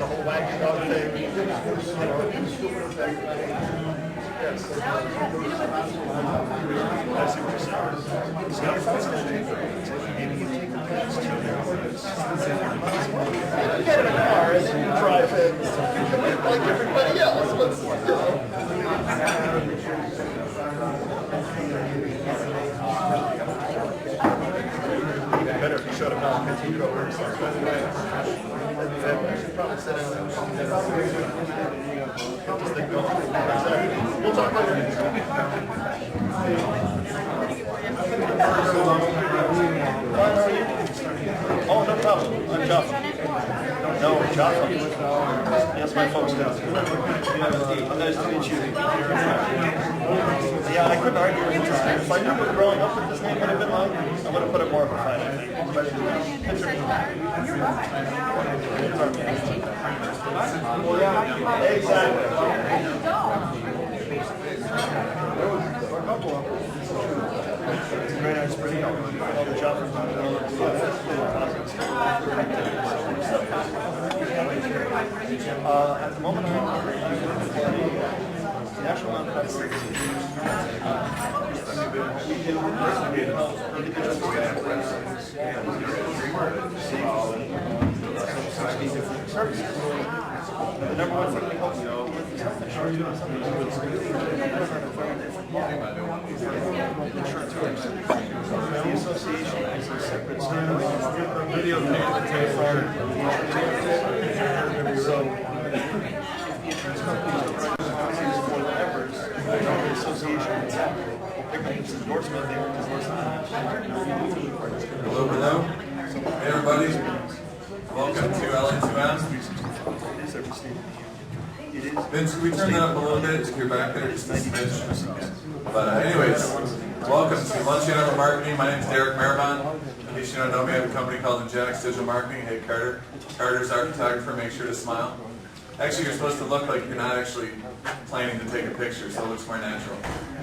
whole wagon dog thing. Yes. I see what you're saying. It's not fascinating. Maybe you take the past 2 hours. Get in a car and then you drive in. Like everybody else. Let's, better if you showed up now and continued over and stuff. By the way, I should probably sit down and just think going. We'll talk later. Oh, no problem. I'm Josh. No, Josh. Yes, my folks down. Nice to meet you. Yeah, I couldn't argue with this name. If I knew that growing up with this name would have been long, I would have put it more of a fight. Exactly. It's a very nice pretty all the choppers on it. At the moment, I'm national nonprofit. The number one thing we help you with is health insurance. The association is a separate video so if the insurance companies are trying to for the members, the association they're going to use endorsement there. Hello. Hey everybody. Welcome to LA2M. Vince, can we turn that up a little bit if you're back there? Just a smidge. But anyways, welcome to Lunch and Over Marketing. My name is Derek Maribon. In case you don't know me, I have a company called Ingenics Digital Marketing. Hey Carter. Carter's our photographer. Make sure to smile. Actually, you're supposed to look like you're not actually planning to take a picture, so it looks more natural.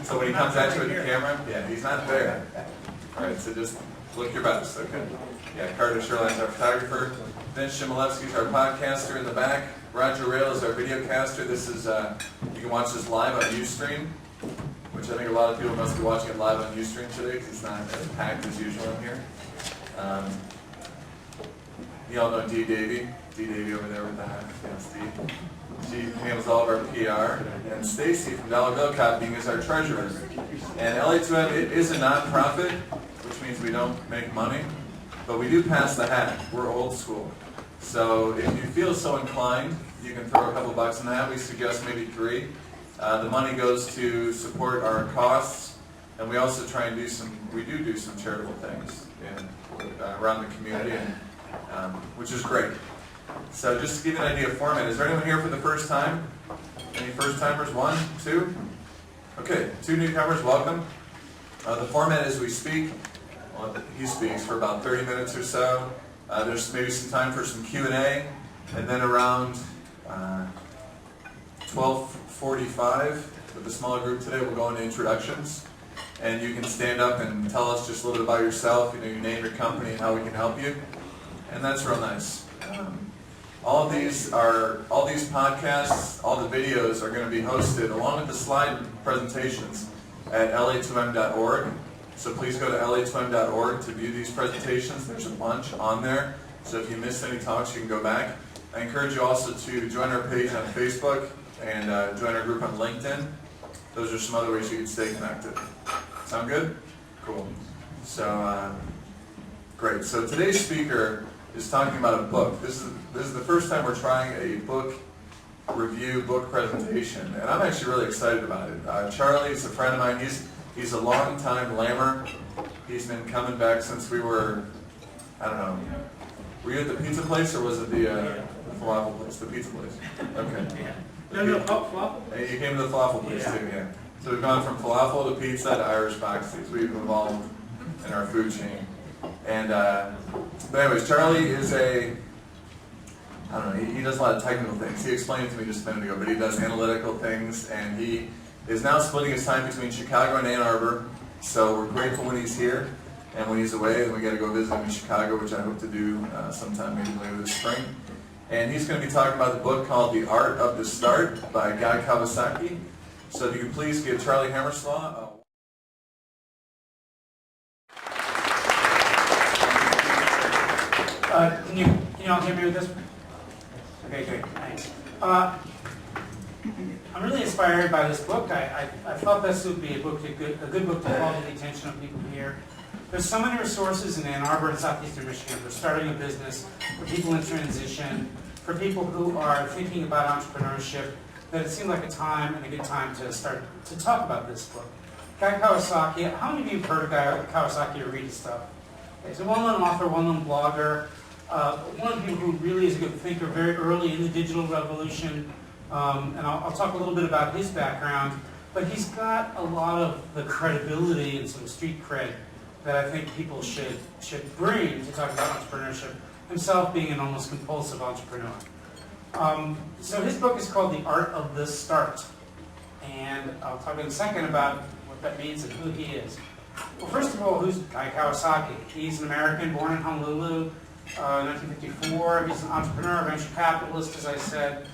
So when he comes at you with the camera, yeah, he's not there. All right, so just look your best, okay? Yeah, Carter Sherline's our photographer. Vince Shimolevsky's our podcaster in the back. Roger Rayle is our videocaster. This is, you can watch this live on Ustream, which I think a lot of people must be watching it live on Ustream today because it's not as packed as usual in here. You all know D. Davey. D. Davey over there with the hat. Yes, D. She handles all of our PR. And Stacy from Dollar Bill Copying is our treasurer. And LA2M is a non-profit, which means we don't make money, but we do pass the hat. We're old school. So if you feel so inclined, you can throw a couple bucks in the hat. We suggest maybe 3. The money goes to support our costs, and we also try and do some charitable things around the community, which is great. So just to give you an idea of format, is there anyone here for the first time? Any first timers? 1, 2? Okay, 2 newcomers, welcome. The format is we speak, well, he speaks for about 30 minutes or so. There's maybe some time for some Q&A, and then around 12:45 with the smaller group today, we'll go into introductions. And you can stand up and tell us just a little bit about yourself, your name, your company, and how we can help you. And that's real nice. All these podcasts, all the videos are going to be hosted along with the slide presentations at LA2M.org. So please go to LA2M.org to view these presentations. There's a bunch on there. So if you missed any talks, you can go back. I encourage you also to join our page on Facebook and join our group on LinkedIn. Those are some other ways you can stay connected. Sound good? Cool. So, great. So today's speaker is talking about a book. This is the first time we're trying a book review, book presentation, and I'm actually really excited about it. Charlie is a friend of mine. He's a long-time lammer. He's been coming back since we were, I don't know, were you at the pizza place or was it the falafel place? The pizza place. Okay. No, falafel. You came to the falafel place too, yeah. So we've gone from falafel to pizza to Irish boxes. We've evolved in our food chain. And, but anyways, Charlie is he does a lot of technical things. He explained it to me just a minute ago, but he does analytical things, and he is now splitting his time between Chicago and Ann Arbor, so we're grateful when he's here. And when he's away, then we got to go visit him in Chicago, which I hope to do sometime maybe later this spring. And he's going to be talking about the book called The Art of the Start by Guy Kawasaki. So if you could please give Charlie Hammerslough Can you all hear me with this? Okay, great, thanks. I'm really inspired by this book. I thought this would be a good book to call to the attention of people here. There's so many resources in Ann Arbor and southeastern Michigan for starting a business, for people in transition, for people who are thinking about entrepreneurship, that it seemed like a time and a good time to start to talk about this book. Guy Kawasaki, how many of you have heard of Guy Kawasaki or read his stuff? He's a well-known author, well-known blogger, one of the people who really is a good thinker very early in the digital revolution, and I'll talk a little bit about his background, but he's got a lot of the credibility and some street cred that I think people should bring to talk about entrepreneurship, himself being an almost compulsive entrepreneur. So his book is called The Art of the Start, and I'll talk in a second about what that means and who he is. Well, first of all, who's Guy Kawasaki? He's an American born in Honolulu, 1954. He's an entrepreneur, venture capitalist, as I said,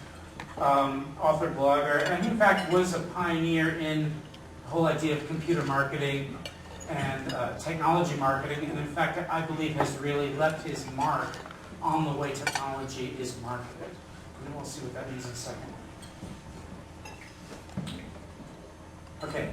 author, blogger, and he in fact was a pioneer in the whole idea of computer marketing and technology marketing, and in fact I believe has really left his mark on the way technology is marketed. And we'll see what that means in a second. Okay.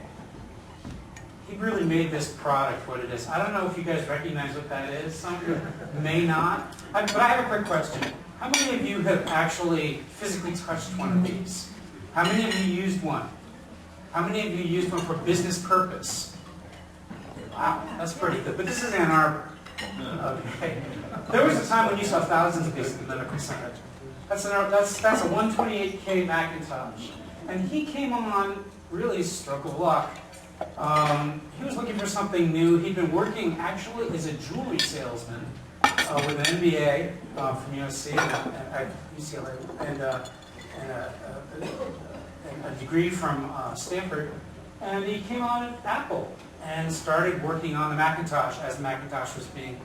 He really made this product what it is. I don't know if you guys recognize what that is. Some of you may not. But I have a quick question. How many of you have actually physically touched one of these? How many of you used one? How many of you used one for business purpose? Wow, that's pretty good. But this is Ann Arbor. Okay. There was a time when you saw thousands of these in the medical center. That's a 128K Macintosh. And he came on really stroke of luck. He was looking for something new. He'd been working actually as a jewelry salesman with an MBA from USC at UCLA and a degree from Stanford. And he came on at Apple and started working on the Macintosh as the Macintosh was being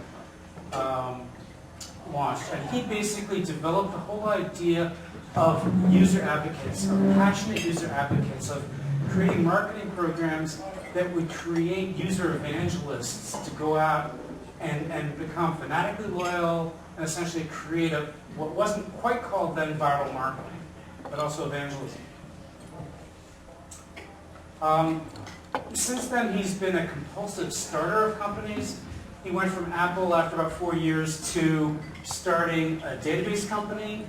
launched. And he basically developed the whole idea of user advocates, of passionate user advocates, of creating marketing programs that would create user evangelists to go out and become fanatically loyal and essentially create what wasn't quite called then viral marketing, but also evangelism. Since then, he's been a compulsive starter of companies. He went from Apple after about 4 years to starting a database company.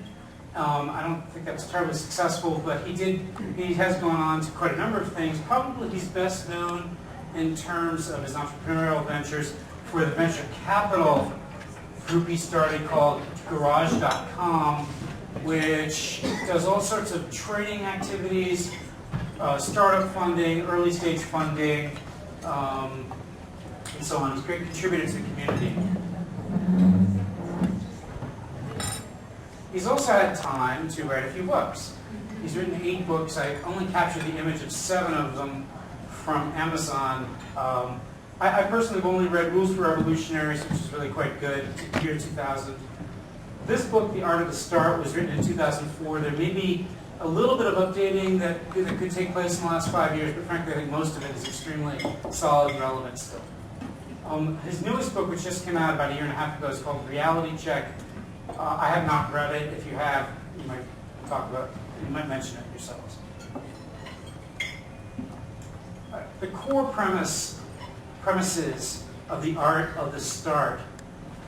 I don't think that was terribly successful, but he has gone on to quite a number of things. Probably he's best known in terms of his entrepreneurial ventures for the venture capital group he started called Garage.com, which does all sorts of trading activities, startup funding, early stage funding, and so on. He's a great contributor to the community. He's also had time to write a few books. He's written 8 books. I only captured the image of 7 of them from Amazon. I personally have only read Rules for Revolutionaries, which is really quite good, year 2000. This book, The Art of the Start, was written in 2004. There may be a little bit of updating that could take place in the last 5 years, but frankly I think most of it is extremely solid and relevant still. His newest book, which just came out about a year and a half ago, is called Reality Check. I have not read it. If you have, you might mention it yourselves. The core premises of The Art of the Start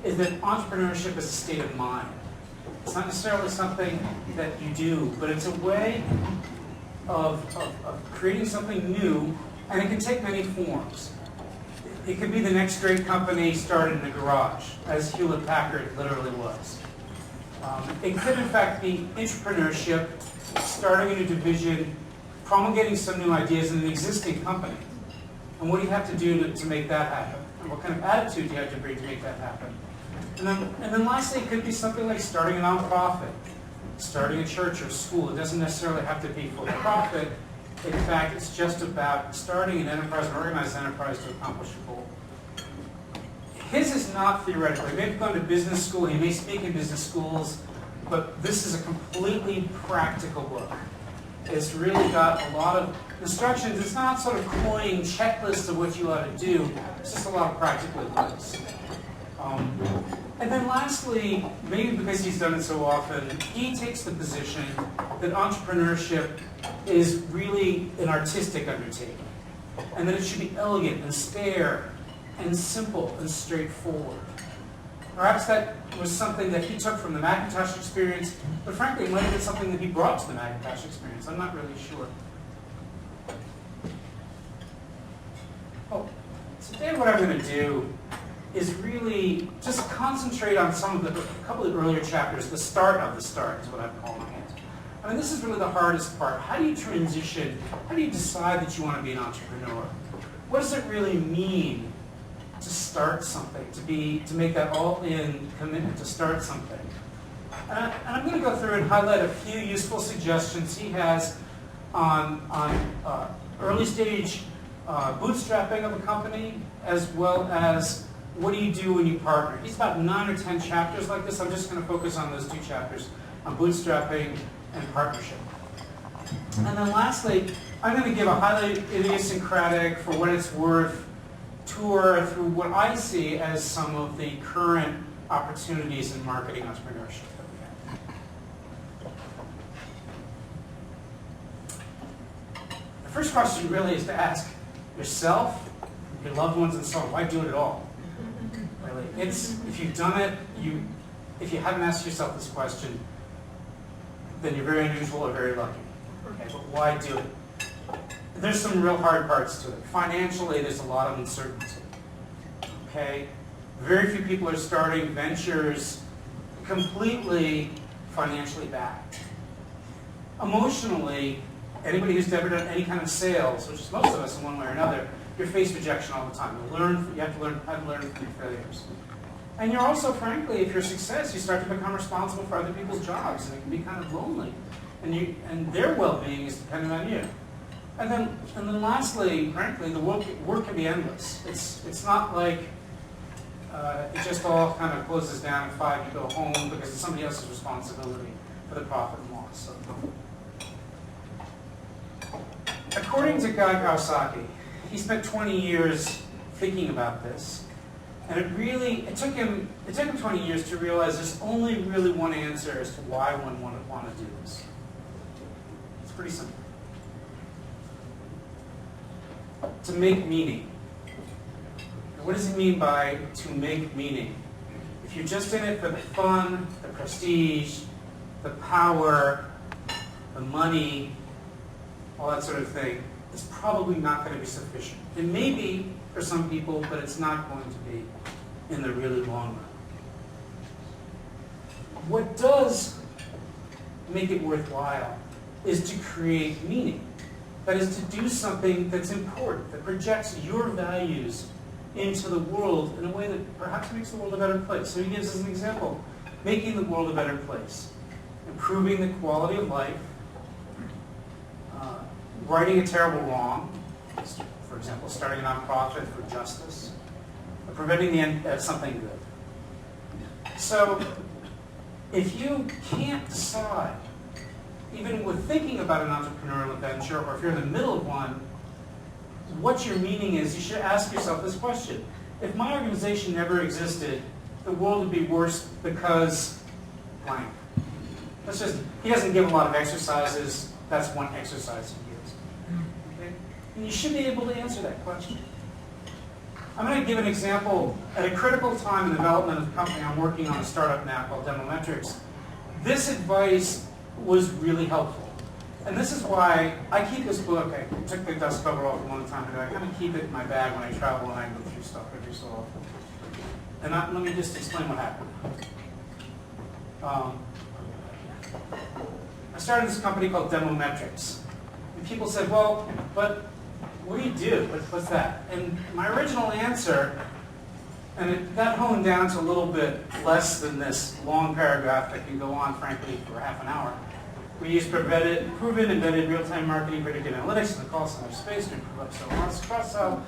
is that entrepreneurship is a state of mind. It's not necessarily something that you do, but it's a way of creating something new, and it can take many forms. It could be the next great company started in a garage, as Hewlett-Packard literally was. It could, in fact, be entrepreneurship, starting a new division, promulgating some new ideas in an existing company. And what do you have to do to make that happen? And what kind of attitude do you have to bring to make that happen? And then lastly, it could be something like starting a nonprofit, starting a church or school. It doesn't necessarily have to be for profit. In fact, it's just about starting an enterprise, an organized enterprise to accomplish a goal. his is not theoretical. He may have gone to business school, he may speak in business schools, but this is a completely practical book. It's really got a lot of instructions. It's not sort of cloying checklists of what you ought to do. It's just a lot of practical advice. And then lastly, maybe because he's done it so often, he takes the position that entrepreneurship is really an artistic undertaking, and that it should be elegant and spare and simple and straightforward. Perhaps that was something that he took from the Macintosh experience, but frankly, it might have been something that he brought to the Macintosh experience. I'm not really sure. Oh, today what I'm going to do is really just concentrate on a couple of earlier chapters. The start of the start is what I'm calling it. I mean, this is really the hardest part. How do you transition? How do you decide that you want to be an entrepreneur? What does it really mean to start something, to make that all-in commitment to start something? And I'm going to go through and highlight a few useful suggestions he has on early stage bootstrapping of a company, as well as what do you do when you partner. He's about 9 or 10 chapters like this. I'm just going to focus on those 2 chapters, on bootstrapping and partnership. And then lastly, I'm going to give a highly idiosyncratic, for what it's worth, tour through what I see as some of the current opportunities in marketing entrepreneurship that we have. The first question really is to ask yourself, your loved ones, and so on, why do it at all? Really, if you've done it, if you haven't asked yourself this question, then you're very unusual or very lucky. Okay, but why do it? There's some real hard parts to it. Financially, there's a lot of uncertainty. Okay, very few people are starting ventures completely financially backed. Emotionally, anybody who's ever done any kind of sales, which is most of us in one way or another, you're faced rejection all the time. You have to learn how to learn from your failures. And you're also, frankly, if you're a success, you start to become responsible for other people's jobs, and it can be kind of lonely. And their well-being is dependent on you. And then lastly, frankly, the work can be endless. It's not like it just all kind of closes down at 5, you go home, because it's somebody else's responsibility for the profit and loss. So, according to Guy Kawasaki, he spent 20 years thinking about this, and it took him 20 years to realize there's only really one answer as to why one would want to do this. It's pretty simple. To make meaning. What does he mean by to make meaning? If you're just in it for the fun, the prestige, the power, the money, all that sort of thing, it's probably not going to be sufficient. It may be for some people, but it's not going to be in the really long run. What does make it worthwhile is to create meaning. That is, to do something that's important, that projects your values into the world in a way that perhaps makes the world a better place. So he gives us an example. Making the world a better place. Improving the quality of life. Righting a terrible wrong. For example, starting a nonprofit for justice. Or preventing the end of something good. So, if you can't decide, even with thinking about an entrepreneurial venture, or if you're in the middle of one, what your meaning is, you should ask yourself this question. If my organization never existed, the world would be worse because blank. He doesn't give a lot of exercises. That's one exercise he gives. Okay? And you should be able to answer that question. I'm going to give an example. At a critical time in the development of the company, I'm working on a startup now called DemoMetrics. This advice was really helpful. And this is why I keep this book. I took the dust cover off a long time ago. I kind of keep it in my bag when I travel and I go through stuff every so often. And let me just explain what happened. I started this company called DemoMetrics. And people said, well, but what do you do? What's that? And my original answer, and it got honed down to a little bit less than this long paragraph that can go on, frankly, for half an hour. We use proven embedded real-time marketing predictive analytics in the call center space to improve upsell and cross-sell.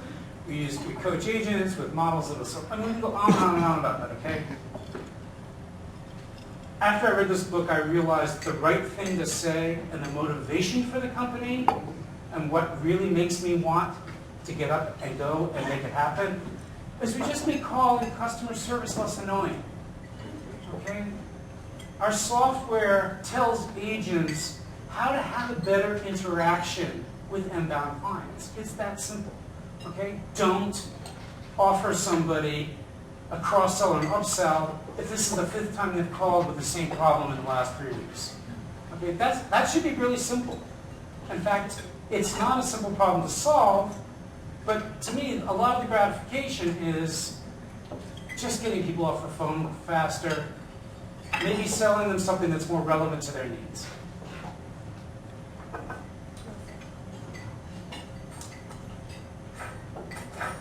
We coach agents with models of a, I mean, we can go on and on and on about that, okay? After I read this book, I realized the right thing to say and the motivation for the company and what really makes me want to get up and go and make it happen is we just make call and customer service less annoying, okay? Our software tells agents how to have a better interaction with inbound clients. It's that simple, okay? Don't offer somebody a cross-sell or an upsell if this is the 5th time they've called with the same problem in the last 3 weeks. Okay, that should be really simple. In fact, it's not a simple problem to solve, but to me, a lot of the gratification is just getting people off the phone faster, maybe selling them something that's more relevant to their needs.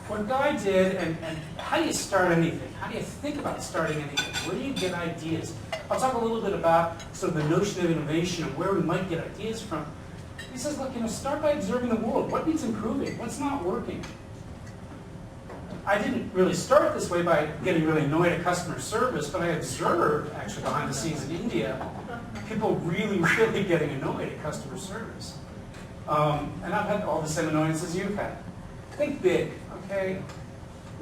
What Guy did, and how do you start anything? How do you think about starting anything? Where do you get ideas? I'll talk a little bit about sort of the notion of innovation and where we might get ideas from. He says, look, start by observing the world. What needs improving? What's not working? I didn't really start this way by getting really annoyed at customer service, but I observed, actually behind the scenes in India, people really, really getting annoyed at customer service. And I've had all the same annoyances you've had. Think big, okay?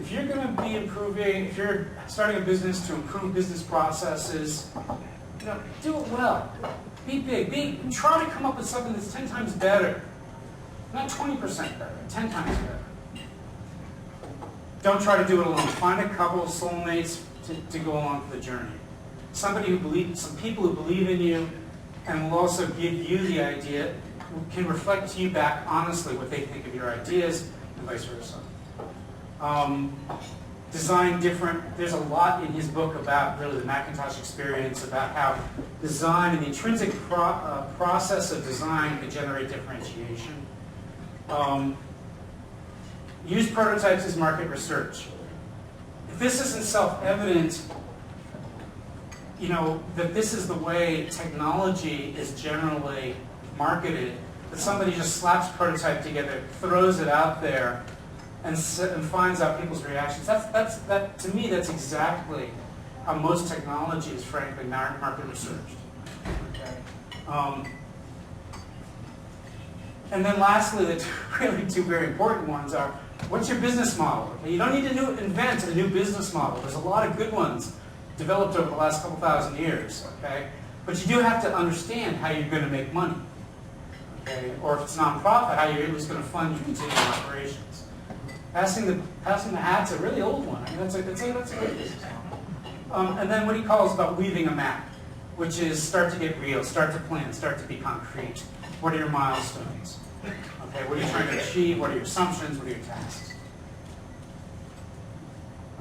If you're going to be improving, if you're starting a business to improve business processes, do it well. Be big. Try to come up with something that's 10 times better. Not 20% better, 10 times better. Don't try to do it alone. Find a couple of soulmates to go along for the journey. Some people who believe in you and will also give you the idea, can reflect to you back honestly what they think of your ideas, and vice versa. Design different. There's a lot in his book about really the Macintosh experience, about how design and the intrinsic process of design can generate differentiation. Use prototypes as market research. If this isn't self-evident, that this is the way technology is generally marketed, that somebody just slaps prototype together, throws it out there, and finds out people's reactions. That to me, that's exactly how most technology is, frankly, market researched. Okay. And then lastly, the two very important ones are, what's your business model? Okay, you don't need to invent a new business model. There's a lot of good ones developed over the last couple thousand years. Okay, but you do have to understand how you're going to make money. Okay, or if it's nonprofit, how you're at least going to fund your continuing operations. Passing the hat's a really old one. I mean, that's a good business model. And then what he calls about weaving a map, which is start to get real, start to plan, start to be concrete. What are your milestones? Okay, what are you trying to achieve? What are your assumptions? What are your tasks?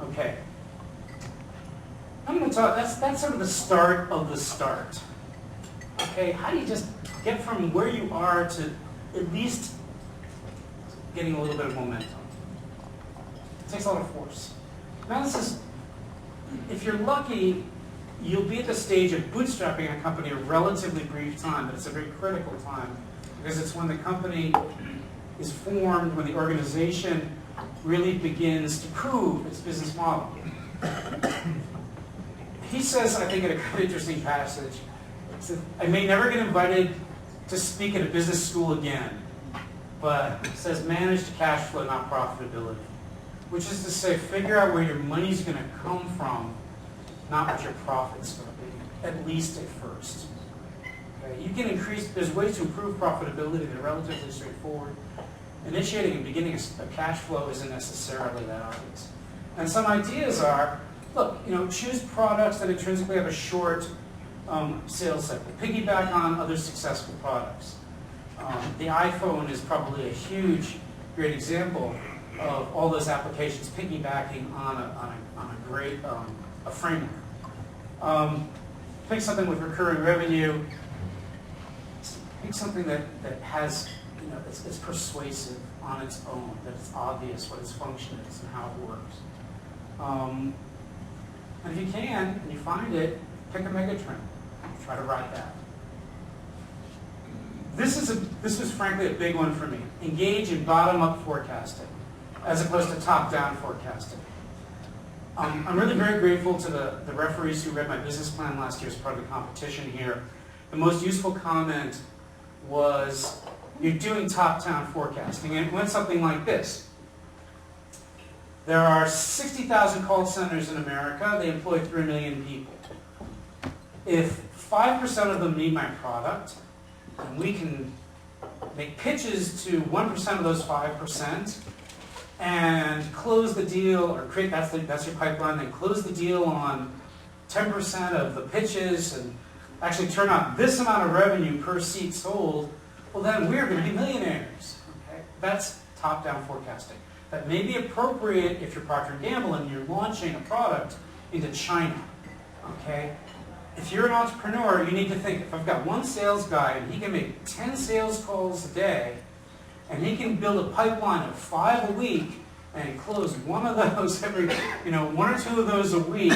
Okay. I'm going to talk, that's sort of the start of the start. Okay, how do you just get from where you are to at least getting a little bit of momentum? It takes a lot of force. Now this is, if you're lucky, you'll be at the stage of bootstrapping a company a relatively brief time, but it's a very critical time because it's when the company is formed, when the organization really begins to prove its business model. He says, I think in a kind of interesting passage, I may never get invited to speak at a business school again, but it says manage cash flow, not profitability. Which is to say, figure out where your money's going to come from, not what your profit's going to be, at least at first. Okay? You can increase, there's ways to improve profitability that are relatively straightforward. Initiating and beginning a cash flow isn't necessarily that obvious. And some ideas are, look, choose products that intrinsically have a short sales cycle. Piggyback on other successful products. The iPhone is probably a huge, great example of all those applications piggybacking on a great a framework. Pick something with recurring revenue. Pick something that has, it's persuasive on its own, that it's obvious what its function is and how it works. And if you can, and you find it, pick a megatrend. Try to ride that. This was frankly a big one for me. Engage in bottom-up forecasting. as opposed to top-down forecasting. I'm really very grateful to the referees who read my business plan last year as part of the competition here. The most useful comment was, you're doing top-down forecasting, and it went something like this. There are 60,000 call centers in America. They employ 3 million people. If 5% of them need my product, and we can make pitches to 1% of those 5%, and close the deal, or create, that's your pipeline, then close the deal on 10% of the pitches, and actually turn out this amount of revenue per seat sold, well then we're going to be millionaires. Okay? That's top-down forecasting. That may be appropriate if you're Procter & Gamble and you're launching a product into China. Okay? If you're an entrepreneur, you need to think, if I've got one sales guy and he can make 10 sales calls a day, and he can build a pipeline of 5 a week and close one of those every, 1 or 2 of those a week,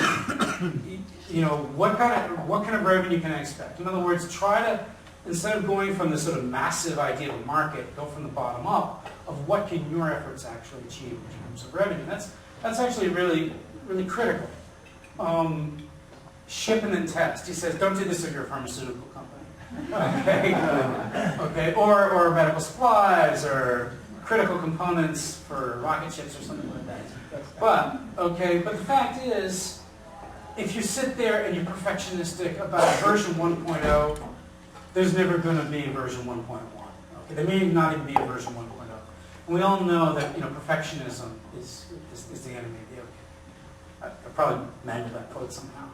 what kind of revenue can I expect? In other words, try to, instead of going from this sort of massive idea of a market, go from the bottom up of what can your efforts actually achieve in terms of revenue. That's actually really, really critical. Ship and then test. He says, don't do this if you're a pharmaceutical company. Okay, okay, or medical supplies, or critical components for rocket ships or something like that. But the fact is, if you sit there and you're perfectionistic about version 1.0, there's never going to be version 1.1. Okay, there may not even be a version 1.0. And we all know that perfectionism is the enemy of the okay. I probably mangled that quote somehow.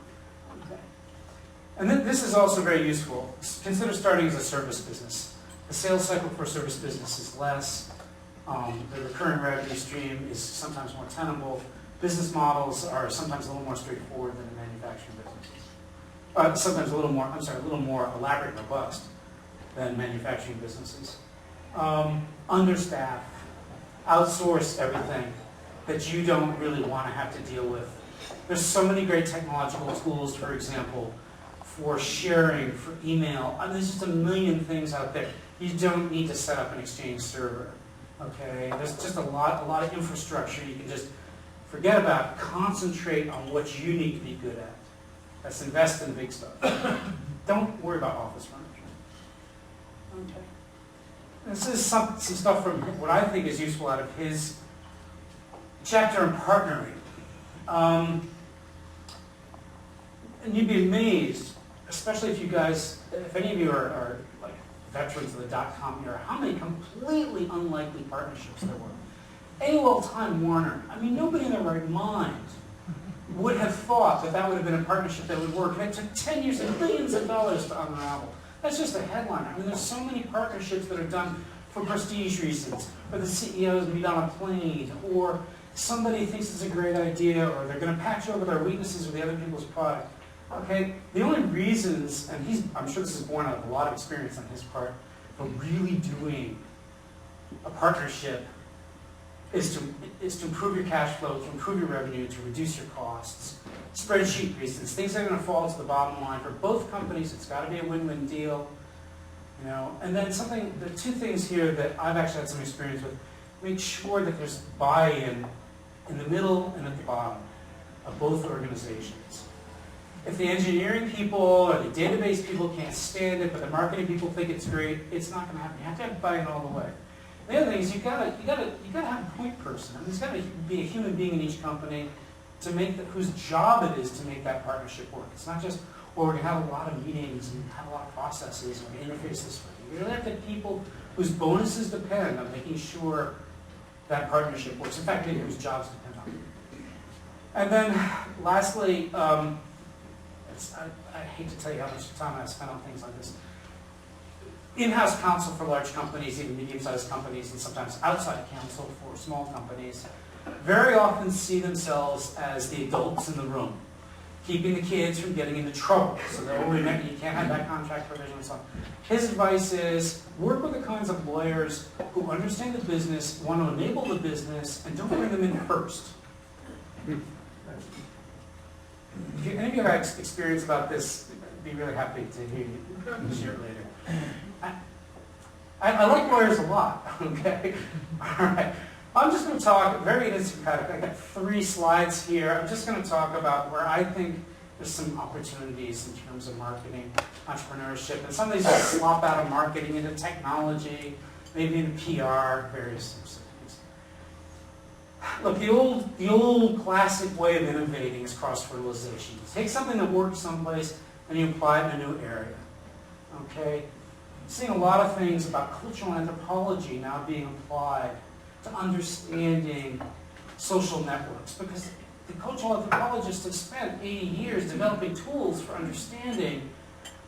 And then this is also very useful. Consider starting as a service business. The sales cycle for a service business is less. The recurring revenue stream is sometimes more tenable. Business models are sometimes a little more straightforward than in manufacturing businesses. Sometimes a little more elaborate and robust than manufacturing businesses. Understaff, outsource everything that you don't really want to have to deal with. There's so many great technological tools, for example, for sharing, for email. There's just a million things out there. You don't need to set up an Exchange server. Okay, there's just a lot of infrastructure you can just forget about. Concentrate on what you need to be good at. Let's invest in the big stuff. Don't worry about office furniture. Okay. This is some stuff from what I think is useful out of his chapter on partnering. And you'd be amazed, especially if any of you are like veterans of the .com era, how many completely unlikely partnerships there were. AOL Time Warner, nobody in their right mind would have thought that would have been a partnership that would work. It took 10 years and billions of dollars to unravel. That's just a headline. There's so many partnerships that are done for prestige reasons, or the CEOs meet on a plane, or somebody thinks it's a great idea, or they're going to patch over their weaknesses with the other people's product. Okay, the only reasons, and I'm sure this is born out of a lot of experience on his part, for really doing a partnership is to improve your cash flow, to improve your revenue, to reduce your costs. Spreadsheet reasons, things that are going to fall to the bottom line for both companies. It's got to be a win-win deal, And then the 2 things here that I've actually had some experience with: make sure that there's buy-in in the middle and at the bottom of both organizations. If the engineering people or the database people can't stand it, but the marketing people think it's great, it's not going to happen. You have to have buy-in all the way. The other thing is you gotta have a point person. There's got to be a human being in each company to whose job it is to make that partnership work. It's not just, we're going to have a lot of meetings and have a lot of processes and we're going to interface this way. You really have to have people whose bonuses depend on making sure that partnership works. In fact, maybe whose jobs depend on it. And then, lastly, I hate to tell you how much time I spent on things like this. In-house counsel for large companies, even medium-sized companies, and sometimes outside counsel for small companies, very often see themselves as the adults in the room, keeping the kids from getting into trouble. So remember, you can't have that contract provision and so on. His advice is, work with the kinds of lawyers who understand the business, want to enable the business, and don't bring them in first. If any of you have experience about this, I'd be really happy to hear you share it later. I like lawyers a lot, okay? All right. I'm just going to talk, very idiosyncratic, I got 3 slides here. I'm just going to talk about where I think there's some opportunities in terms of marketing, entrepreneurship, and some of these just slop out of marketing into technology, maybe into PR, various types of things. Look, the old classic way of innovating is cross-fertilization. You take something that works someplace and you apply it in a new area. Okay? I'm seeing a lot of things about cultural anthropology now being applied to understanding social networks, because the cultural anthropologists have spent 80 years developing tools for understanding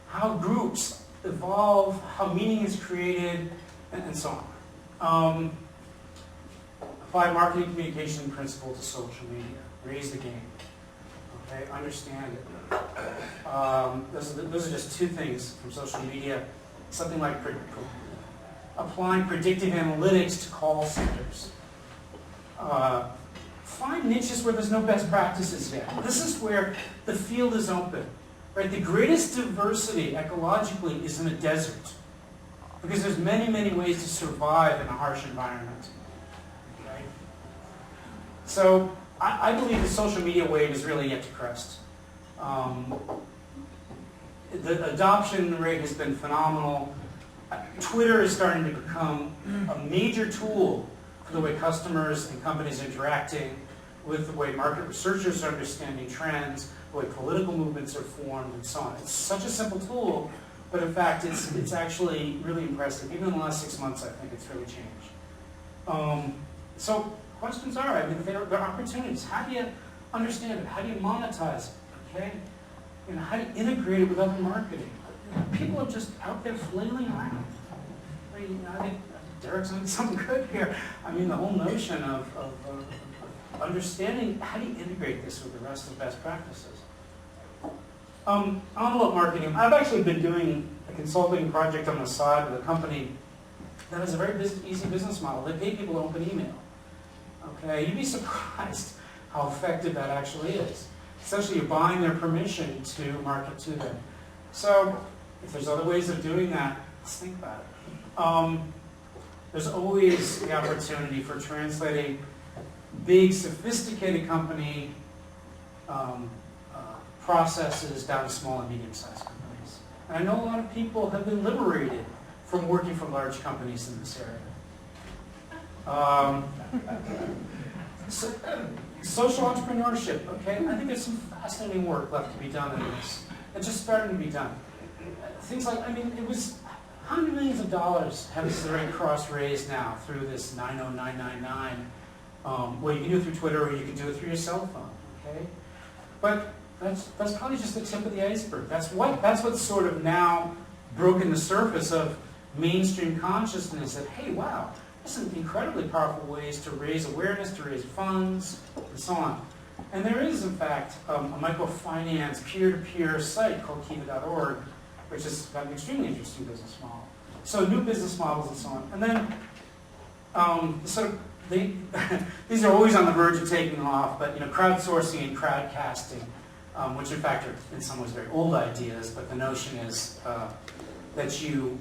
how groups evolve, how meaning is created, and so on. Apply marketing communication principle to social media. Raise the game. Okay, understand it. Those are just 2 things from social media. Something like applying predictive analytics to call centers. Find niches where there's no best practices yet. This is where the field is open. Right? The greatest diversity ecologically is in a desert, because there's many, many ways to survive in a harsh environment. Okay? So I believe the social media wave is really yet to crest. The adoption rate has been phenomenal. Twitter is starting to become a major tool for the way customers and companies are interacting, with the way market researchers are understanding trends, the way political movements are formed, and so on. It's such a simple tool, but in fact, it's actually really impressive. Even in the last 6 months, I think it's really changed. So questions are, I mean, there are opportunities. How do you understand it? How do you monetize it? Okay? You know, how do you integrate it with other marketing? People are just out there flailing around. I mean, I think Derek's on something good here. I mean, the whole notion of understanding how do you integrate this with the rest of best practices. Envelope marketing. I've actually been doing a consulting project on the side with a company that has a very easy business model. They pay people to open email. Okay, you'd be surprised how effective that actually is. Essentially, you're buying their permission to market to them. So, if there's other ways of doing that, let's think about it. There's always the opportunity for translating big, sophisticated company processes down to small and medium-sized companies. And I know a lot of people have been liberated from working for large companies in this area. Social entrepreneurship, okay? I think there's some fascinating work left to be done in this. It's just starting to be done. Things like, I mean, it was, how many millions of dollars has the Red Cross raised now through this 90999? Well, you can do it through Twitter, or you can do it through your cell phone, okay? But that's probably just the tip of the iceberg. That's what's sort of now broken the surface of mainstream consciousness, that, hey, wow, there's some incredibly powerful ways to raise awareness, to raise funds, and so on. And there is, in fact, a microfinance peer-to-peer site called Kiva.org, which has got an extremely interesting business model. So new business models and so on. And then these are always on the verge of taking off, but crowdsourcing and crowdcasting, which in fact are in some ways very old ideas, but the notion is that you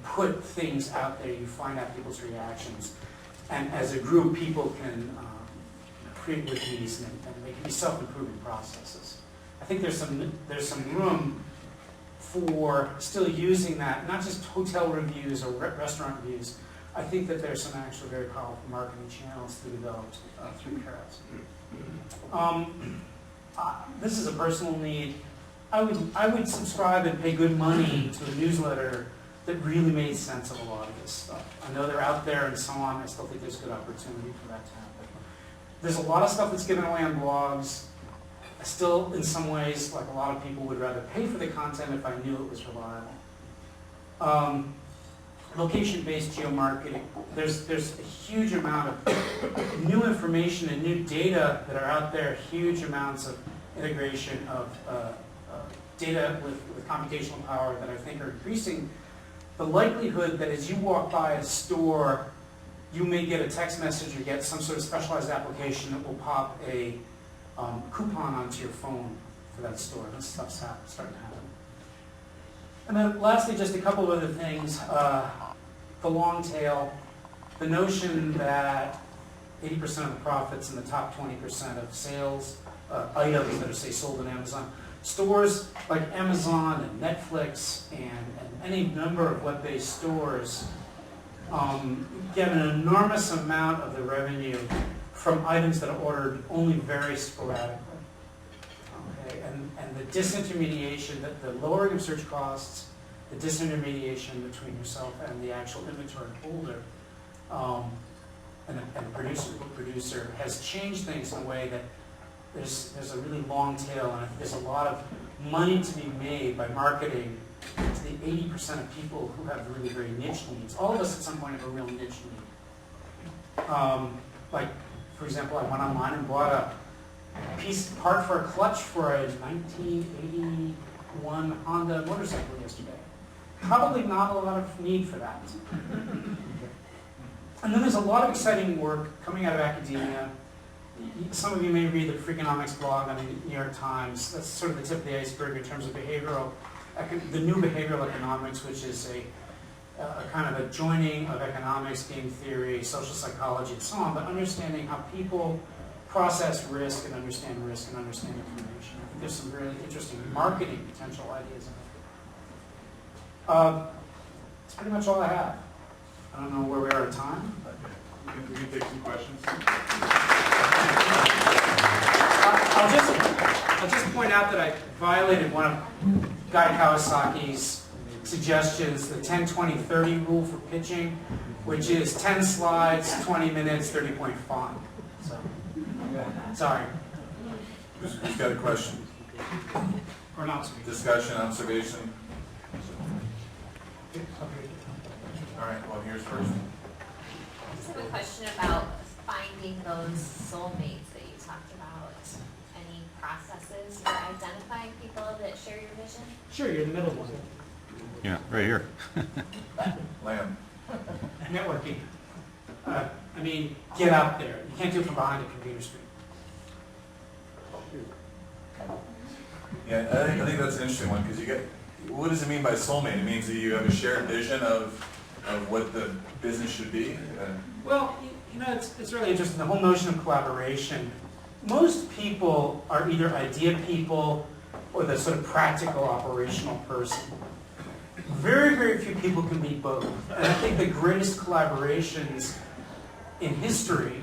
put things out there, you find out people's reactions, and as a group, people can create with these, and they can be self-improving processes. I think there's some room for still using that, not just hotel reviews or restaurant reviews. I think that there's some actually very powerful marketing channels to be developed through crowds. This is a personal need. I would subscribe and pay good money to a newsletter that really made sense of a lot of this stuff. I know they're out there and so on. I still think there's good opportunity for that to happen. There's a lot of stuff that's given away on blogs. I still, in some ways, like a lot of people, would rather pay for the content if I knew it was reliable. Location-based geomarketing. There's a huge amount of new information and new data that are out there, huge amounts of integration of data with computational power that I think are increasing the likelihood that as you walk by a store, you may get a text message or get some sort of specialized application that will pop a coupon onto your phone for that store. This stuff's starting to happen. And then lastly, just a couple of other things. The long tail, the notion that 80% of the profits in the top 20% of sales, items that are, say, sold on Amazon. Stores like Amazon and Netflix and any number of web-based stores get an enormous amount of the revenue from items that are ordered only very sporadically. Okay? And the disintermediation, the lowering of search costs, the disintermediation between yourself and the actual inventory holder and the producer has changed things in a way that there's a really long tail, and there's a lot of money to be made by marketing to the 80% of people who have really very niche needs. All of us at some point have a real niche need. Like, for example, I went online and bought a part for a clutch for a 1981 Honda motorcycle yesterday. Probably not a lot of need for that. And then there's a lot of exciting work coming out of academia. Some of you may read the Freakonomics blog on the New York Times. That's sort of the tip of the iceberg in terms of the new behavioral economics, which is a kind of a joining of economics, game theory, social psychology, and so on, but understanding how people process risk and understand information. I think there's some really interesting marketing potential ideas in it. That's pretty much all I have. I don't know where we are at time, but We can take some questions. I'll just point out that I violated one of Guy Kawasaki's suggestions, the 10-20-30 rule for pitching, which is 10 slides, 20 minutes, 30-point font. So, sorry. Who's got a question? Or an observation. Discussion, observation. All right, well, here's first. I just have a question about finding those soulmates that you talked about. Any processes for identifying people that share your vision? Sure, you're the middle one. Yeah, right here. Lamb. Networking. I mean, get out there. You can't do it from behind a computer screen. Yeah, I think that's an interesting one because you get. What does it mean by soulmate? It means that you have a shared vision of what the business should be. Well, you know, it's really interesting. The whole notion of collaboration. Most people are either idea people or the sort of practical, operational person. Very, very few people can be both. And I think the greatest collaborations in history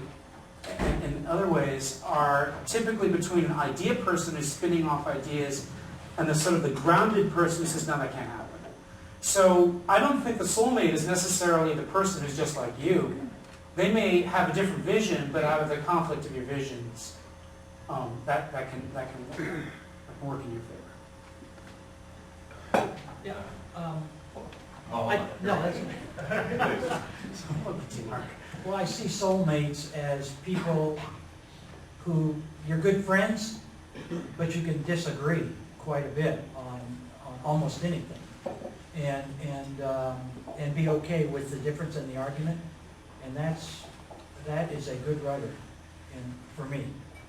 and in other ways are typically between an idea person who's spinning off ideas and the sort of the grounded person who says, no, that can't happen. So I don't think the soulmate is necessarily the person who's just like you. They may have a different vision, but out of the conflict of your visions, that can work in your favor. Yeah. No, that's well, I see soulmates as people who you're good friends, but you can disagree quite a bit on almost anything, and be okay with the difference in the argument, and that is a good writer for me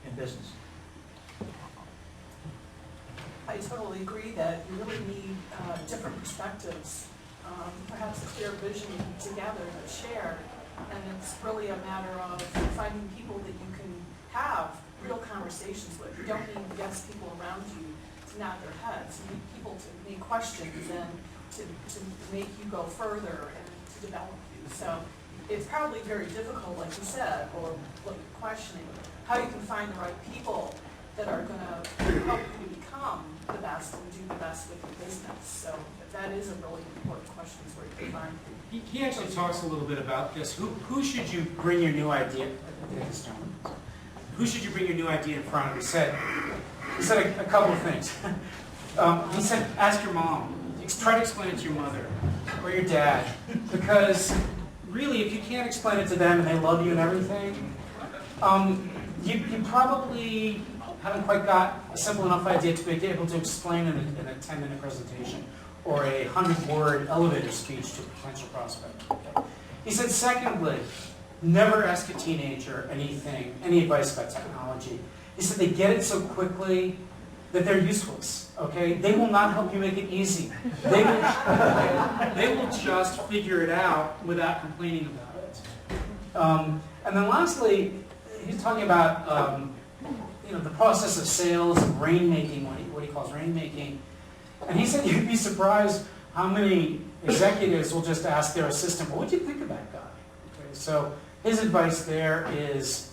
in business. I totally agree that you really need different perspectives, perhaps a clear vision together to share, and it's really a matter of finding people that you can have real conversations with. You don't need guest people around you to nod their heads. You need people to make questions and to make you go further and to develop you. So it's probably very difficult, like you said, or what you're questioning, how you can find the right people that are going to help you become the best and do the best with your business. So that is a really important question, is where you can find people. He actually talks a little bit about this. Who should you bring your new idea? Who should you bring your new idea in front of? He said a couple of things. He said, ask your mom. Try to explain it to your mother or your dad, because really, if you can't explain it to them and they love you and everything, you probably haven't quite got a simple enough idea to be able to explain in a 10-minute presentation or a 100-word elevator speech to a potential prospect. Okay. He said, secondly, never ask a teenager any advice about technology. He said they get it so quickly that they're useless. Okay, they will not help you make it easy. They will just figure it out without complaining about it. And then lastly, he's talking about the process of sales and rainmaking, what he calls rainmaking. And he said you'd be surprised how many executives will just ask their assistant, well, what do you think of that guy? Okay, so his advice there is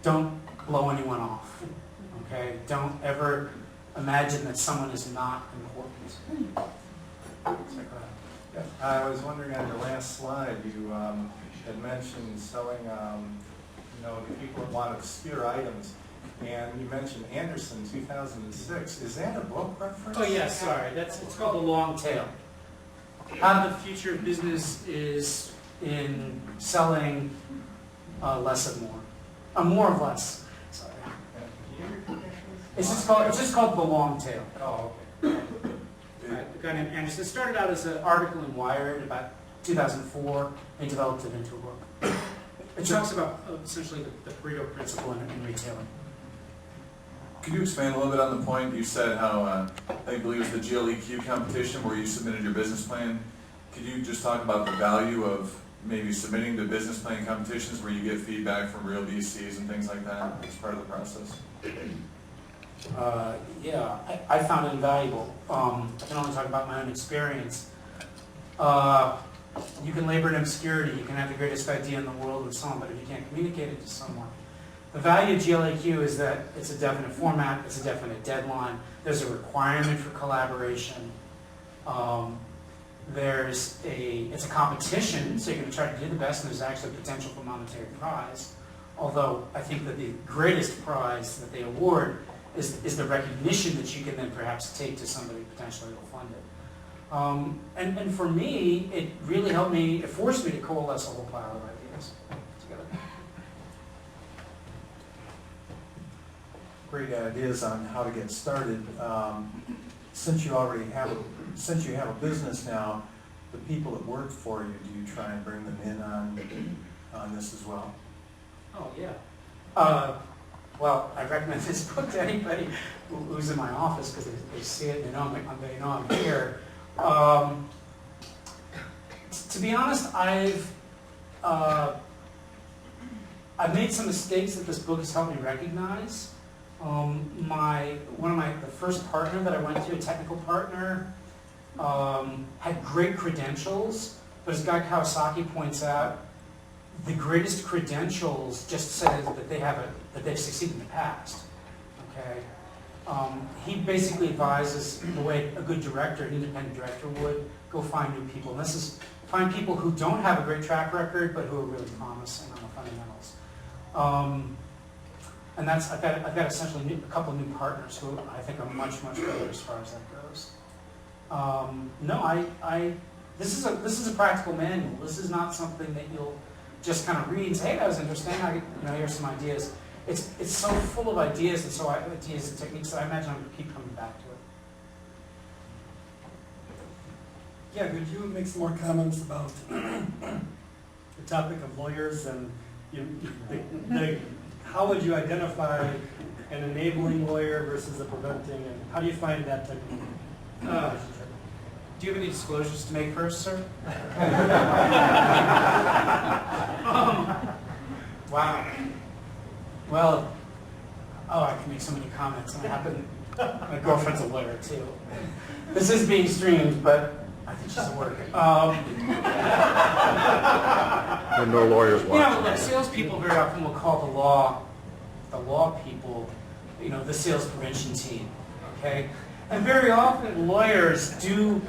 don't blow anyone off. Okay? Don't ever imagine that someone is not important. I was wondering on your last slide, you had mentioned selling, to people that want obscure items, and you mentioned Anderson 2006. Is that a book reference? Oh yeah, sorry. It's called The Long Tail. How the future of business is in selling less of more. More of less. Sorry. It's just called The Long Tail. Oh, okay. A guy named Anderson. It started out as an article in Wired about 2004. They developed it into a book. It talks about essentially the Pareto principle in retailing. Could you expand a little bit on the point you said how, I believe it was the GLEQ competition where you submitted your business plan. Could you just talk about the value of maybe submitting to business plan competitions where you get feedback from real VCs and things like that as part of the process? Yeah, I found it invaluable. I can only talk about my own experience. You can labor in obscurity, you can have the greatest idea in the world with someone, but if you can't communicate it to someone. The value of GLEQ is that it's a definite format, it's a definite deadline, there's a requirement for collaboration, it's a competition, so you're going to try to do the best, and there's actually potential for monetary prize. Although I think that the greatest prize that they award is the recognition that you can then perhaps take to somebody potentially who will fund it. And for me, it really helped me, it forced me to coalesce a whole pile of ideas together. Great ideas on how to get started. Since you have a business now, the people that work for you, do you try and bring them in on this as well? Oh, yeah. Well, I recommend this book to anybody who's in my office because they see it and they know I'm here. To be honest, I've made some mistakes that this book has helped me recognize. The first partner that I went to, a technical partner, had great credentials, but as Guy Kawasaki points out, the greatest credentials just says that they've succeeded in the past. Okay, he basically advises the way a good director, an independent director would go find new people. And this is find people who don't have a great track record, but who are really promising on the fundamentals. And I've got essentially a couple of new partners who I think are much better as far as that goes. This is a practical manual. This is not something that you'll just kind of read and say, hey, that was interesting. Here's some ideas. It's so full of ideas and techniques that I imagine I'm going to keep coming back to it. Yeah, could you make some more comments about the topic of lawyers and how would you identify an enabling lawyer versus a preventing, and how do you find that type of relationship? Do you have any disclosures to make first, sir? Wow. Well, I can make so many comments. My girlfriend's a lawyer too. This is being streamed, but I think she's a worker. There are no lawyers watching. Look, salespeople very often will call the law people, the sales prevention team. Okay, and very often lawyers do,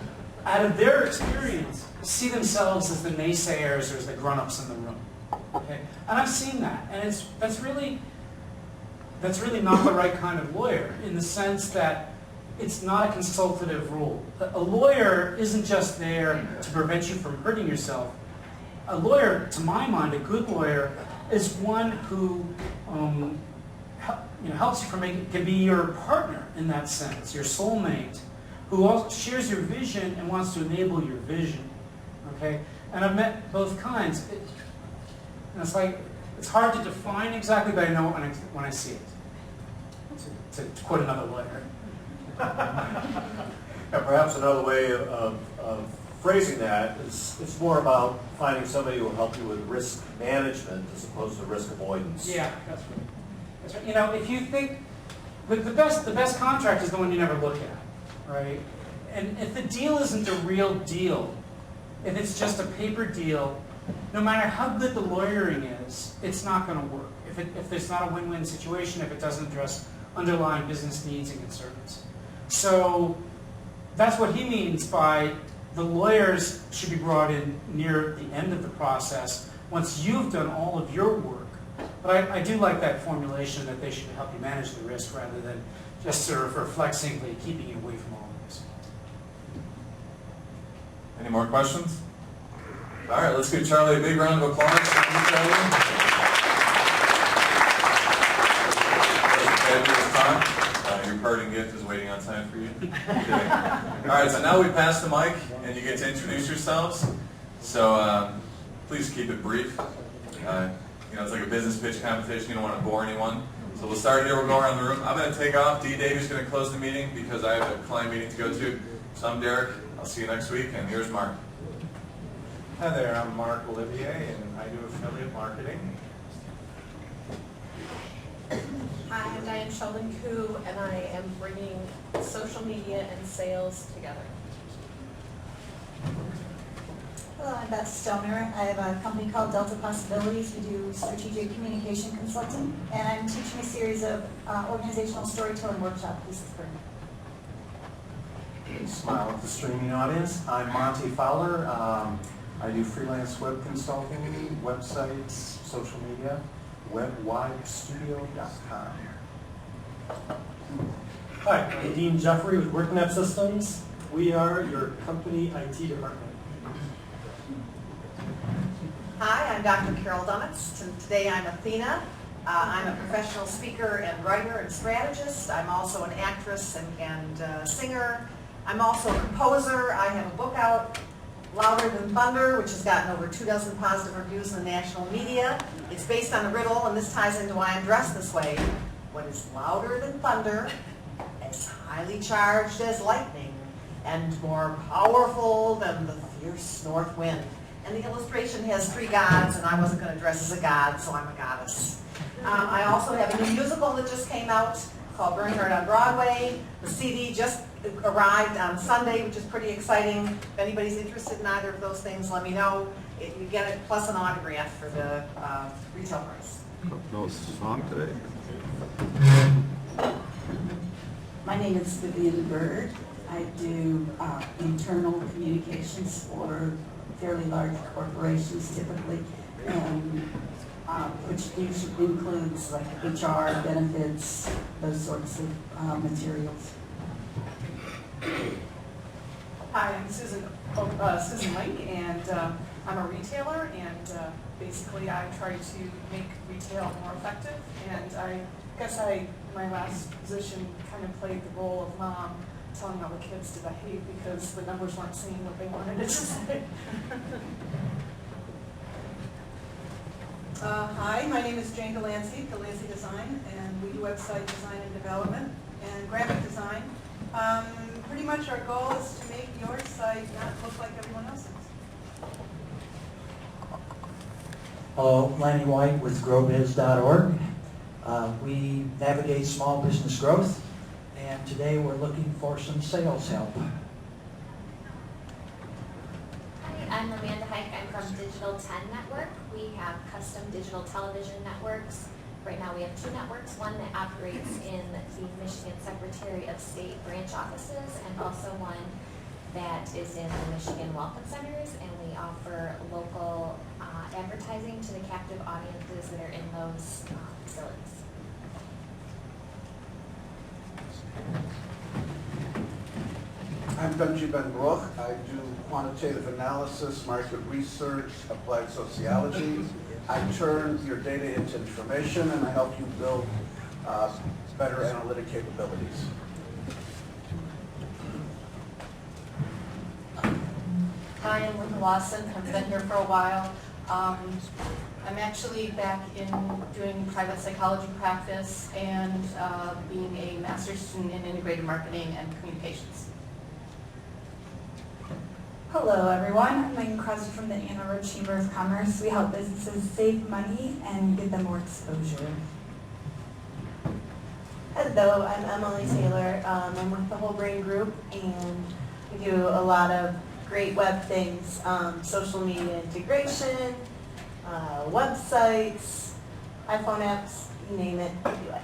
out of their experience, see themselves as the naysayers or as the grown-ups in the room. Okay, and I've seen that, and that's really not the right kind of lawyer, in the sense that it's not a consultative role. A lawyer isn't just there to prevent you from hurting yourself. A lawyer, to my mind, a good lawyer, is one who helps you can be your partner in that sense, your soulmate, who also shares your vision and wants to enable your vision. Okay, and I've met both kinds. It's hard to define exactly, but I know it when I see it. To quote another lawyer. And perhaps another way of phrasing that is, it's more about finding somebody who will help you with risk management as opposed to risk avoidance. Yeah, that's right. That's right. You know, if you think, the best contract is the one you never look at, right? And if the deal isn't a real deal, if it's just a paper deal, no matter how good the lawyering is, it's not going to work. If it's not a win-win situation, if it doesn't address underlying business needs and concerns. So that's what he means by the lawyers should be brought in near the end of the process once you've done all of your work. But I do like that formulation that they should help you manage the risk rather than just sort of reflexively keeping you away from all of this. Any more questions? All right, let's give Charlie a big round of applause. Thank you, Charlie. Your parting gift is waiting outside for you. Okay. All right, so now we pass the mic, and you get to introduce yourselves. So please keep it brief. You know, it's like a business pitch competition. You don't want to bore anyone. So we'll start here. We'll go around the room. I'm going to take off. D. Davey's going to close the meeting because I have a client meeting to go to. So I'm Derek. I'll see you next week. And here's Mark. Hi there, I'm Mark Olivier, and I do affiliate marketing. Hi, I'm Diane Sheldon-Koo, and I am bringing social media and sales together. Hello, I'm Beth Stoner. I have a company called Delta Possibilities. We do strategic communication consulting, and I'm teaching a series of organizational storytelling workshop pieces for Smile at the streaming audience. I'm Monty Fowler. I do freelance web consulting, websites, social media, webwidestudio.com. Hi, I'm Dean Jeffrey with WorkNet Systems. We are your company IT department. Hi, I'm Dr. Carol Dunnitz, and today I'm Athena. I'm a professional speaker and writer and strategist. I'm also an actress and singer. I'm also a composer. I have a book out, Louder Than Thunder, which has gotten over 24 positive reviews in the national media. It's based on a riddle, and this ties into why I'm dressed this way. What is louder than thunder, as highly charged as lightning, and more powerful than the fierce north wind? And the illustration has 3 gods, and I wasn't going to dress as a god, so I'm a goddess. I also have a new musical that just came out called Burning Heart on Broadway. The CD just arrived on Sunday, which is pretty exciting. If anybody's interested in either of those things, let me know. You get it plus an autograph for the retail price. No song today? My name is Vivian Bird. I do internal communications for fairly large corporations typically, and which usually includes like HR, benefits, those sorts of materials. Hi, I'm Susan Link, and I'm a retailer, and basically I try to make retail more effective, and I guess my last position kind of played the role of mom, telling all the kids to behave because the numbers weren't saying what they wanted it to say. Hi, my name is Jane Delancey, Delancey Design, and we do website design and development and graphic design. Pretty much our goal is to make your site not look like everyone else's. Hello, Lanny White with growbiz.org. We navigate small business growth, and today we're looking for some sales help. Hi, I'm Amanda Hike. I'm from Digital 10 Network. We have custom digital television networks. Right now we have 2 networks, one that operates in the Michigan Secretary of State branch offices, and also one that is in the Michigan Welcome Centers, and we offer local advertising to the captive audiences that are in those facilities. I'm Benji Ben Baruch. I do quantitative analysis, market research, applied sociology. I turn your data into information, and I help you build better analytic capabilities. Hi, I'm Linda Lawson. I've been here for a while. I'm actually back in doing private psychology practice and being a master's student in integrated marketing and communications. Hello, everyone. I'm Megan Crosby from the Ann Arbor Chamber of Commerce. We help businesses save money and give them more exposure. Hello, I'm Emily Taylor. I'm with the Whole Brain Group, and we do a lot of great web things, social media integration, websites, iPhone apps, you name it, we do it.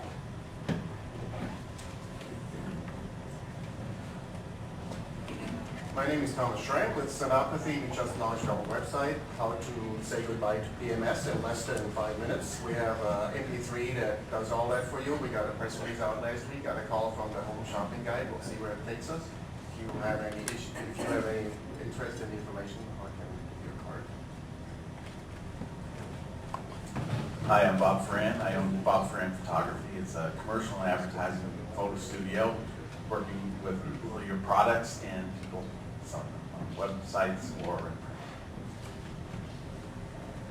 My name is Thomas Schrank with Synopathy. We just launched our website, how to say goodbye to PMS in less than 5 minutes. We have an MP3 that does all that for you. We got a press release out last week, got a call from the home shopping guide. We'll see where it takes us. If you have any issue, if you have any interest in the information, I can give you a card. Hi, I'm Bob Fran. I own Bob Fran Photography. It's a commercial and advertising photo studio working with your products and people on websites or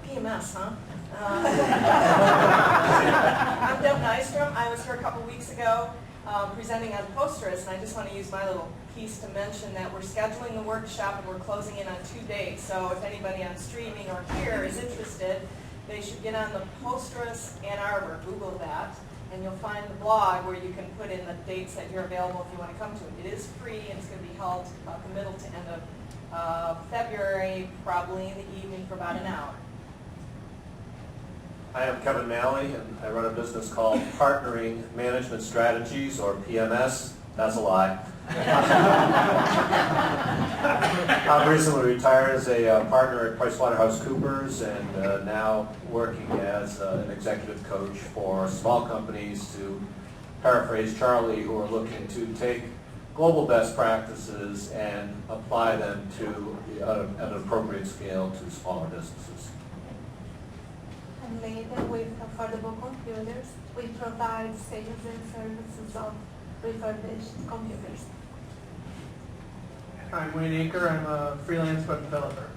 PMS, huh? I'm Deb Nystrom. I was here a couple weeks ago presenting on Posterous, and I just want to use my little piece to mention that we're scheduling the workshop and we're closing in on 2 dates. So if anybody on streaming or here is interested, they should get on the Posterous Ann Arbor, Google that, and you'll find the blog where you can put in the dates that you're available if you want to come to it. It is free, and it's going to be held about the middle to end of February, probably in the evening for about an hour. Hi, I'm Kevin Malley, and I run a business called Partnering Management Strategies, or PMS. That's a lie. I've recently retired as a partner at PricewaterhouseCoopers and now working as an executive coach for small companies, to paraphrase Charlie, who are looking to take global best practices and apply them to at an appropriate scale to smaller businesses. And later with affordable computers, we provide sales and services of refurbished computers. I'm Wayne Anker. I'm a freelance web developer.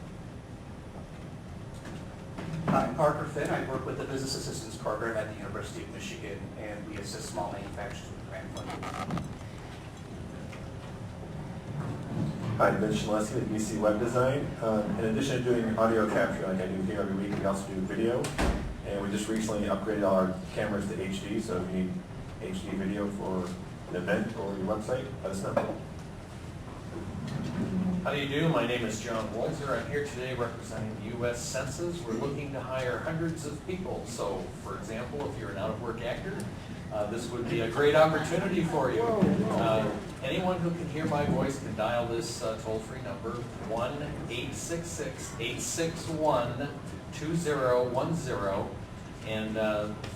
I'm Parker Finn. I work with the Business Assistance Program at the University of Michigan, and we assist small manufacturers with grant funding. Hi, I'm Ben Shaleski with BC Web Design. In addition to doing audio capture like I do here every week, we also do video. And we just recently upgraded all our cameras to HD, so if you need HD video for an event or your website, let us know. How do you do? My name is John Walzer. I'm here today representing the U.S. Census. We're looking to hire hundreds of people. So, for example, if you're an out-of-work actor, this would be a great opportunity for you. Anyone who can hear my voice can dial this toll-free number, 1-866-861-2010, and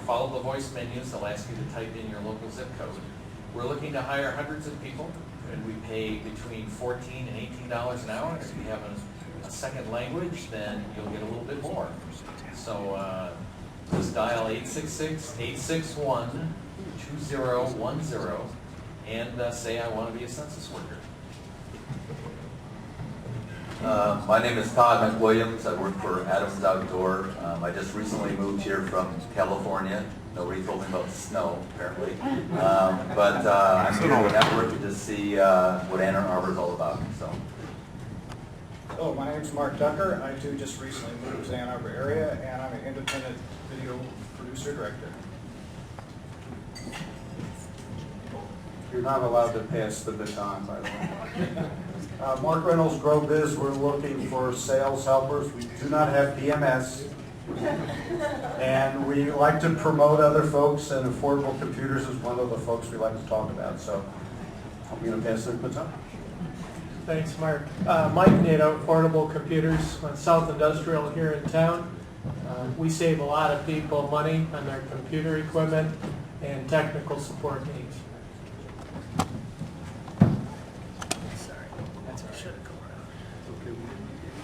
follow the voice menus. They'll ask you to type in your local zip code. We're looking to hire hundreds of people, and we pay between $14 and $18 an hour. If you have a second language, then you'll get a little bit more. So just dial 866-861-2010 and say, I want to be a census worker. My name is Todd McWilliams. I work for Adams Outdoor. I just recently moved here from California. Nobody told me about the snow, apparently. But I'm here to network to see what Ann Arbor is all about. So. Hello, my name is Mark Tucker. I too just recently moved to the Ann Arbor area, and I'm an independent video producer-director. You're not allowed to pass the baton, by the way. Mark Reynolds, Grow Biz. We're looking for sales helpers. We do not have PMS. And we like to promote other folks, and affordable computers is one of the folks we like to talk about. So I'm going to pass the baton. Thanks, Mark. Mike Nato, Affordable Computers on South Industrial here in town. We save a lot of people money on their computer equipment and technical support needs.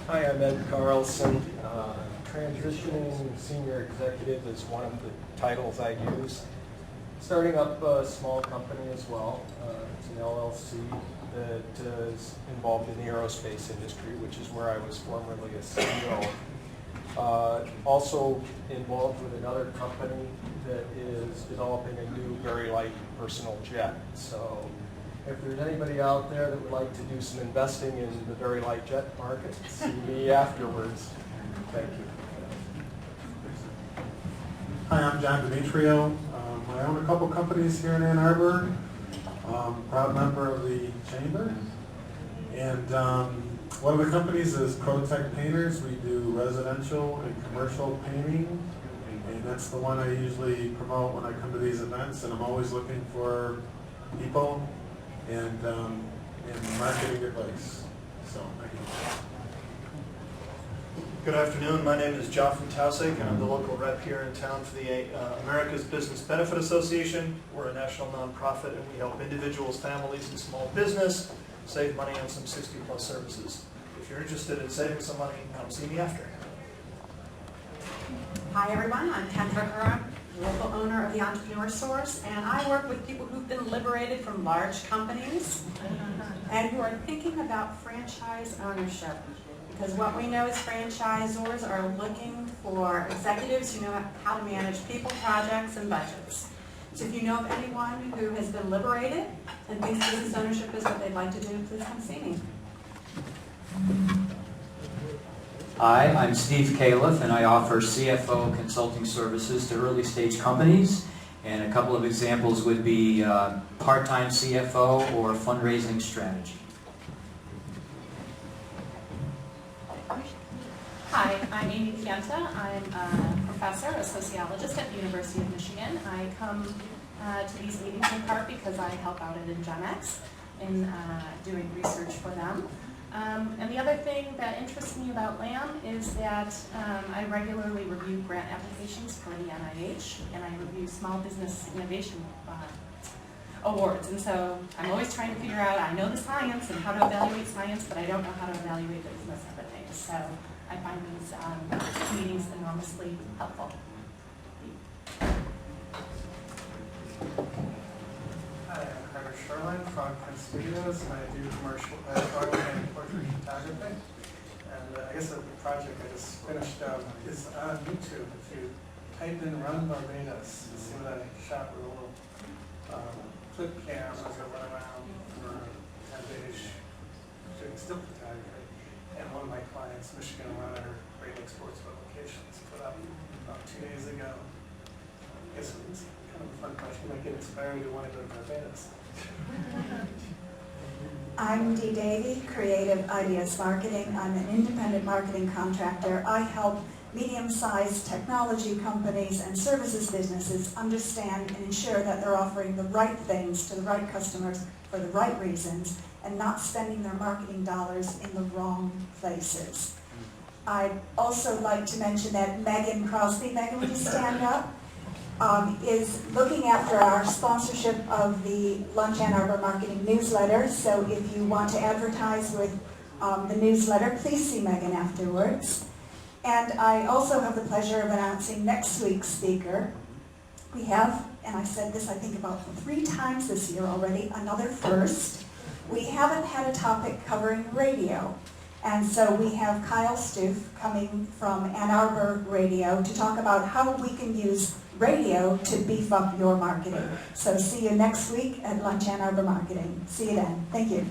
Hi, I'm Ed Carlson. Transitioning Senior Executive is one of the titles I use. Starting up a small company as well. It's an LLC that is involved in the aerospace industry, which is where I was formerly a CEO. Also involved with another company that is developing a new very light personal jet. So If there's anybody out there that would like to do some investing in the very light jet market, see me afterwards. Thank you. Hi, I'm John Demetrio. I own a couple companies here in Ann Arbor. Proud member of the chamber. And one of the companies is Protect Painters. We do residential and commercial painting. And that's the one I usually promote when I come to these events. And I'm always looking for people and marketing advice. So, thank you. Good afternoon. My name is Joffrey Tausig, and I'm the local rep here in town for the America's Business Benefit Association. We're a national nonprofit, and we help individuals, families, and small business save money on some 60-plus services. If you're interested in saving some money, come see me after. Hi everyone, I'm Kendra Curran, local owner of the Entrepreneur Source, and I work with people who've been liberated from large companies and who are thinking about franchise ownership. Because what we know is franchisors are looking for executives who know how to manage people, projects, and budgets. So if you know of anyone who has been liberated and thinks business ownership is what they'd like to do, please come see me. Hi, I'm Steve Califf, and I offer CFO consulting services to early stage companies. And a couple of examples would be part-time CFO or fundraising strategy. Hi, I'm Amy Pienta. I'm a professor, a sociologist at the University of Michigan. I come to these meetings in part because I help out at IngenX in doing research for them. And the other thing that interests me about LA2M is that I regularly review grant applications for the NIH, and I review small business innovation awards. And so I'm always trying to figure out, I know the science and how to evaluate science, but I don't know how to evaluate the business of the things. So I find these meetings enormously helpful. Hi, I'm Carter Sherlin from Print Studios, and I do commercial photo and portrait photography. And I guess the project I just finished is on YouTube. If you type in Run Barbados, you see what I shot with a little flip cam as I went around for 10 days doing still photography. And one of my clients, Michigan runner, Rayle Sports Publications, put up about 2 days ago. I guess it was kind of a fun question. You might get inspired to want to go to Barbados. I'm Dee Davey, Creative Ideas Marketing. I'm an independent marketing contractor. I help medium-sized technology companies and services businesses understand and ensure that they're offering the right things to the right customers for the right reasons and not spending their marketing dollars in the wrong places. I'd also like to mention that Megan Crosby, Megan, would you stand up? Is looking after our sponsorship of the Lunch Ann Arbor Marketing newsletter. So if you want to advertise with the newsletter, please see Megan afterwards. And I also have the pleasure of announcing next week's speaker. We have, and I said this I think about 3 times this year already, another first. We haven't had a topic covering radio. And so we have Kyle Stoof coming from Ann Arbor Radio to talk about how we can use radio to beef up your marketing. So see you next week at Lunch Ann Arbor Marketing. See you then. Thank you.